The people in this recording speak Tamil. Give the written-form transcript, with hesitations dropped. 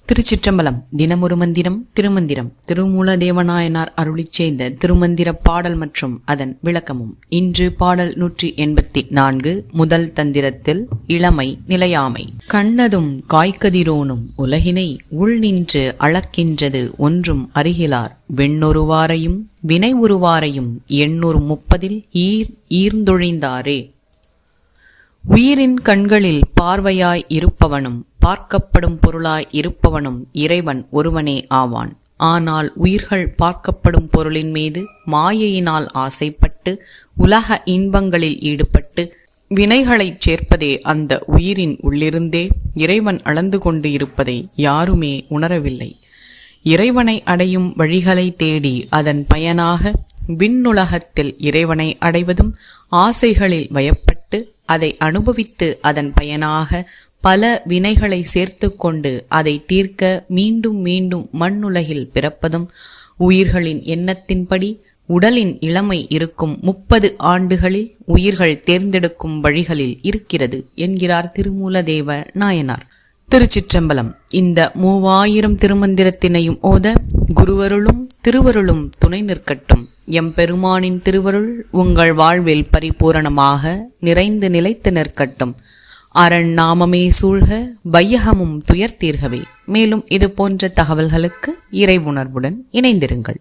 திருச்சிற்றம்பலம். தினமொரு மந்திரம் திருமந்திரம். திருமூலதேவநாயனார் அருளிச் செய்த திருமந்திர பாடல் மற்றும் அதன் விளக்கமும். இன்று பாடல் 184. முதல் தந்திரத்தில் இளமை நிலையாமை. கண்ணதும் காய்கதிரோனும் உலகினை உள் நின்று அளக்கின்றது ஒன்றும் அறிகிலார். வெண்ணொருவாரையும் வினை உருவாரையும் 830 ஈர்ந்தொழிந்தாரே. உயிரின் கண்களில் பார்வையாய் இருப்பவனும் பார்க்கப்படும் பொருளாய் இருப்பவனும் இறைவன் ஒருவனே ஆவான். ஆனால் உயிர்கள் பார்க்கப்படும் பொருளின் மீது மாயையினால் ஆசைப்பட்டு உலக இன்பங்களில் ஈடுபட்டு வினைகளைச் சேர்ப்பதே அந்த உயிரின் உள்ளிருந்தே இறைவன் அளந்து கொண்டு இருப்பதை யாருமே உணரவில்லை. இறைவனை அடையும் வழிகளை தேடி அதன் பயனாக விண்ணுலகத்தில் இறைவனை அடைவதும் ஆசைகளில் வயப்பட்டு அதை அனுபவித்து அதன் பயனாக பல வினைகளை சேர்த்து கொண்டு அதை தீர்க்க மீண்டும் மீண்டும் மண்ணுலகில் பிறப்பதும் உயிர்களின் எண்ணத்தின்படி உடலின் இளமை இருக்கும் 30 ஆண்டுகளில் உயிர்கள் தேர்ந்தெடுக்கும் வழிகளில் இருக்கிறது என்கிறார் திருமூலதேவ நாயனார். திருச்சிற்றம்பலம். இந்த 3000 திருமந்திரத்தினையும் ஓத குருவருளும் திருவருளும் துணை நிற்கட்டும். எம்பெருமானின் திருவருள் உங்கள் வாழ்வில் பரிபூரணமாக நிறைந்து நிலைத்து நிற்கட்டும். அரண் நாமமே சூழ்க, வையகமும் துயர் தீர்கவே. மேலும் இது போன்ற தகவல்களுக்கு இறை உணர்வுடன் இணைந்திருங்கள்.